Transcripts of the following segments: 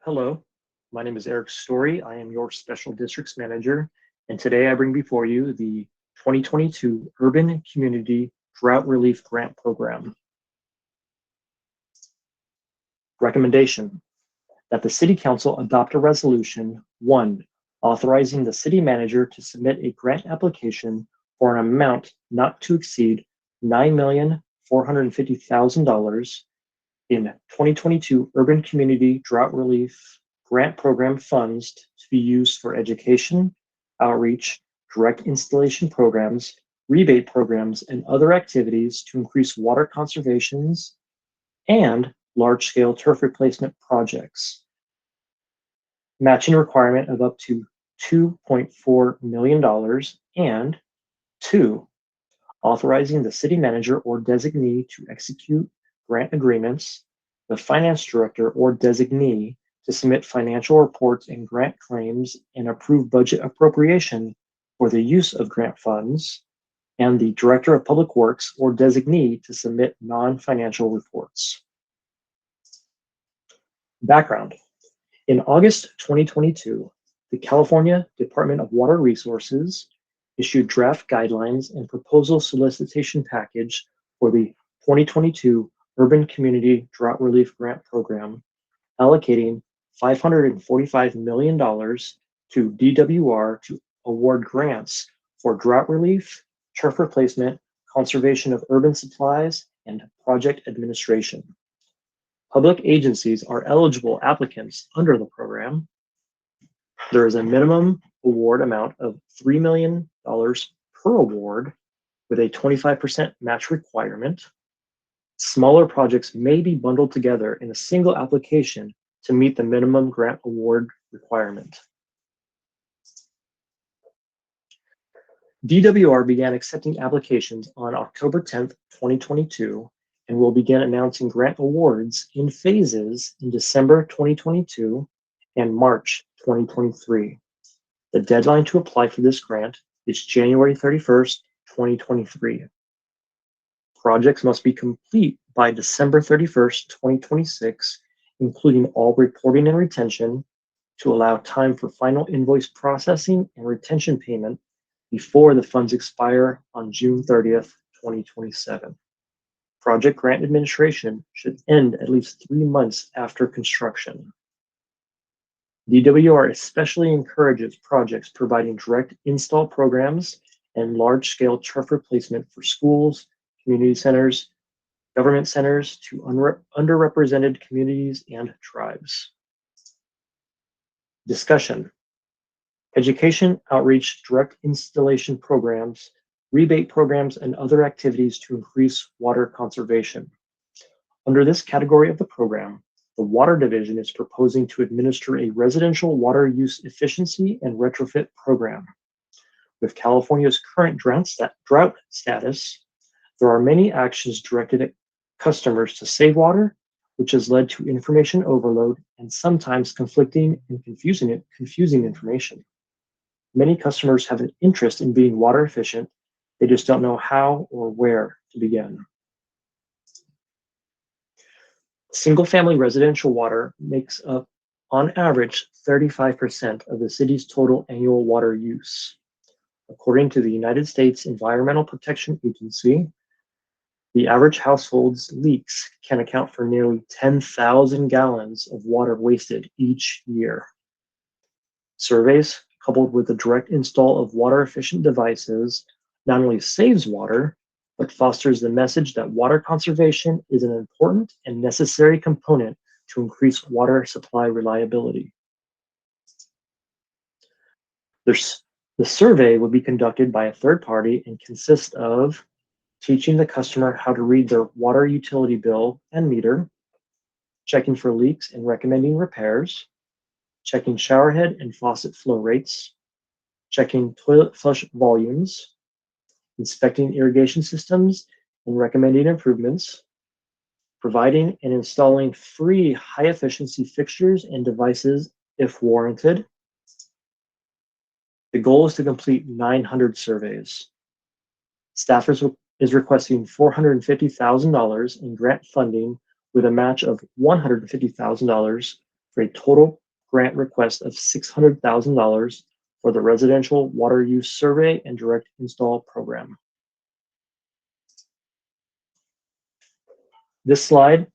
Hello, my name is Eric Story. I am your Special Districts Manager, and today I bring before you the 2022 Urban Community Drought Relief Grant Program. Recommendation that the City Council adopt a resolution 1, authorizing the City Manager to submit a grant application for an amount not to exceed $9,450,000 in 2022 Urban Community Drought Relief Grant Program funds to be used for education, outreach, direct installation programs, rebate programs, and other activities to increase water conservations and large-scale turf replacement projects. Matching requirement of up to $2.4 million, and 2, authorizing the city manager or designee to execute grant agreements, the finance director or designee to submit financial reports and grant claims and approve budget appropriation for the use of grant funds, and the director of public works or designee to submit non-financial reports. Background. In August 2022, the California Department of Water Resources issued draft guidelines and proposal solicitation package for the 2022 Urban Community Drought Relief Grant Program, allocating $545 million to DWR to award grants for drought relief, turf replacement, conservation of urban supplies, and project administration. Public agencies are eligible applicants under the program. There is a minimum award amount of $3 million per award with a 25% match requirement. Smaller projects may be bundled together in a single application to meet the minimum grant award requirement. DWR began accepting applications on October 10th, 2022, and will begin announcing grant awards in phases in December 2022 and March 2023. The deadline to apply for this grant is January 31st, 2023. Projects must be complete by December 31st, 2026, including all reporting and retention, to allow time for final invoice processing and retention payment before the funds expire on June 30th, 2027. Project grant administration should end at least 3 months after construction. DWR especially encourages projects providing direct install programs and large-scale turf replacement for schools, community centers, government centers to underrepresented communities and tribes. Discussion. Education, outreach, direct installation programs, rebate programs, and other activities to increase water conservation. Under this category of the program, the Water Division is proposing to administer a residential water use efficiency and retrofit program. With California's current drought status, there are many actions directed at customers to save water, which has led to information overload and sometimes conflicting and confusing information. Many customers have an interest in being water efficient, they just don't know how or where to begin. Single-family residential water makes up, on average, 35% of the city's total annual water use. According to the United States Environmental Protection Agency, the average household's leaks can account for nearly 10,000 gallons of water wasted each year. Surveys, coupled with the direct install of water-efficient devices, not only saves water, but fosters the message that water conservation is an important and necessary component to increase water supply reliability. The survey will be conducted by a third party and consist of teaching the customer how to read their water utility bill and meter, checking for leaks and recommending repairs, checking showerhead and faucet flow rates, checking toilet flush volumes, inspecting irrigation systems and recommending improvements, providing and installing free high-efficiency fixtures and devices if warranted. The goal is to complete 900 surveys. Staff is requesting $450,000 in grant funding with a match of $150,000 for a total grant request of $600,000 for the Residential Water Use Survey and Direct Install Program. This slide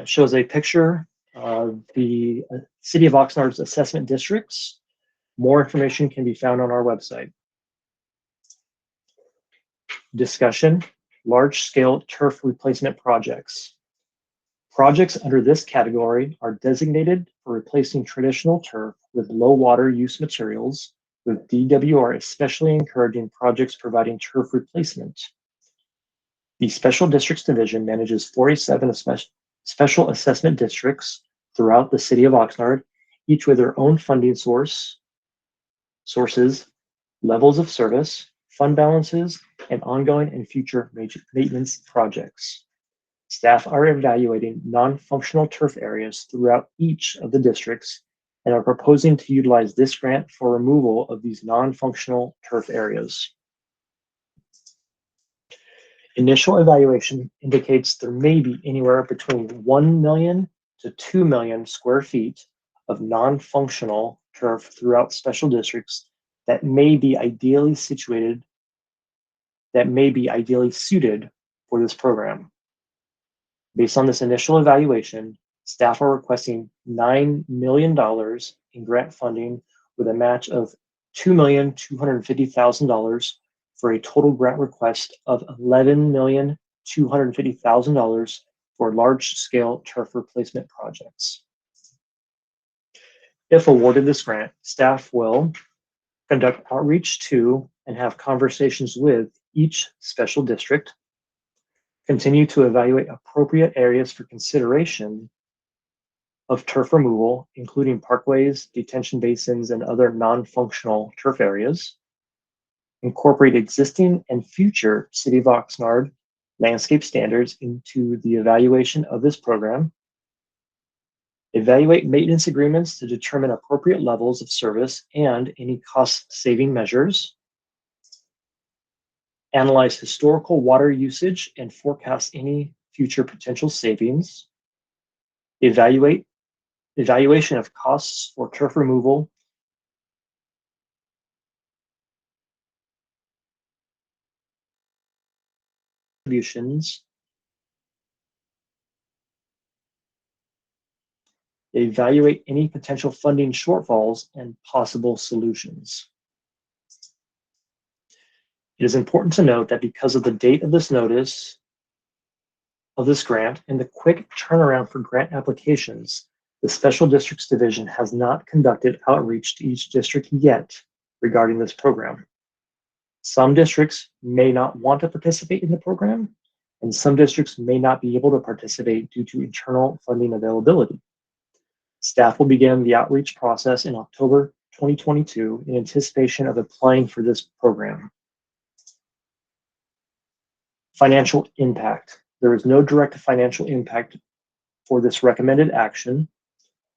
shows a picture of the City of Oxnard's assessment districts. More information can be found on our website. Discussion: large-scale turf replacement projects. Projects under this category are designated for replacing traditional turf with low water use materials, with DWR especially encouraging projects providing turf replacement. The Special Districts Division manages 47 special assessment districts throughout the City of Oxnard, each with their own funding sources, levels of service, fund balances, and ongoing and future major maintenance projects. Staff are evaluating non-functional turf areas throughout each of the districts and are proposing to utilize this grant for removal of these non-functional turf areas. Initial evaluation indicates there may be anywhere between 1 million to 2 million square feet of non-functional turf throughout special districts that may be ideally suited for this program. Based on this initial evaluation, staff are requesting $9 million in grant funding with a match of $2,250,000 for a total grant request of $11,250,000 for large-scale turf replacement projects. If awarded this grant, staff will conduct outreach to and have conversations with each special district, continue to evaluate appropriate areas for consideration of turf removal, including parkways, detention basins, and other non-functional turf areas, incorporate existing and future City of Oxnard landscape standards into the evaluation of this program, evaluate maintenance agreements to determine appropriate levels of service and any cost-saving measures, analyze historical water usage and forecast any future potential savings, evaluation of costs for turf removal, contributions, evaluate any potential funding shortfalls and possible solutions. It is important to note that because of the date of this notice of this grant and the quick turnaround for grant applications, the Special Districts Division has not conducted outreach to each district yet regarding this program. Some districts may not want to participate in the program, and some districts may not be able to participate due to internal funding availability. Staff will begin the outreach process in October 2022 in anticipation of applying for this program. Financial impact. There is no direct financial impact for this recommended action.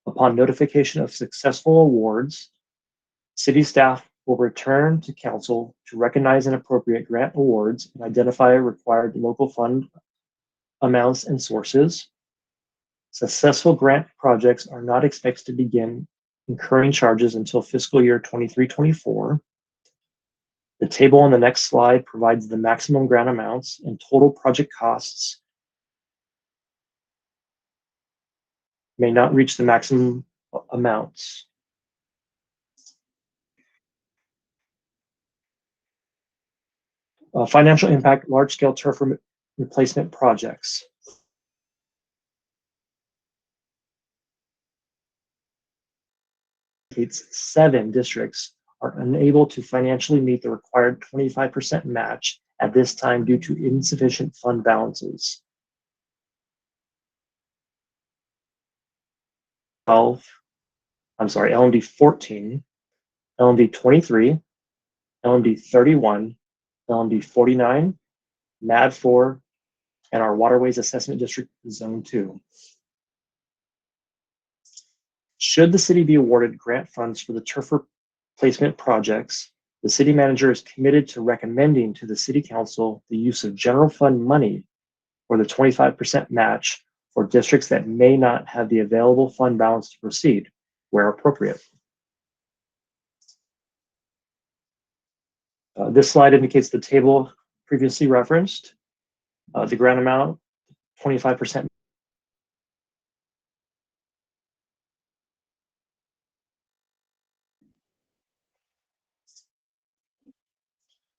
Upon notification of successful awards, city staff will return to council to recognize and appropriate grant awards and identify required local fund amounts and sources. Successful grant projects are not expected to begin incurring charges until fiscal year 23-24. The table on the next slide provides the maximum grant amounts and total project costs may not reach the maximum amounts. Financial impact, large-scale turf replacement projects. It's 7 districts are unable to financially meet the required 25% match at this time due to insufficient fund balances. LMD 14, LMD 23, LMD 31, LMD 49, MAD 4, and our Waterways Assessment District Zone 2. Should the city be awarded grant funds for the turf replacement projects, the city manager is committed to recommending to the city council the use of general fund money for the 25% match for districts that may not have the available fund balance to proceed. where appropriate. This slide indicates the table previously referenced. The grant amount, 25%.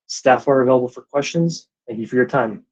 Staff are available for questions. Thank you for your time.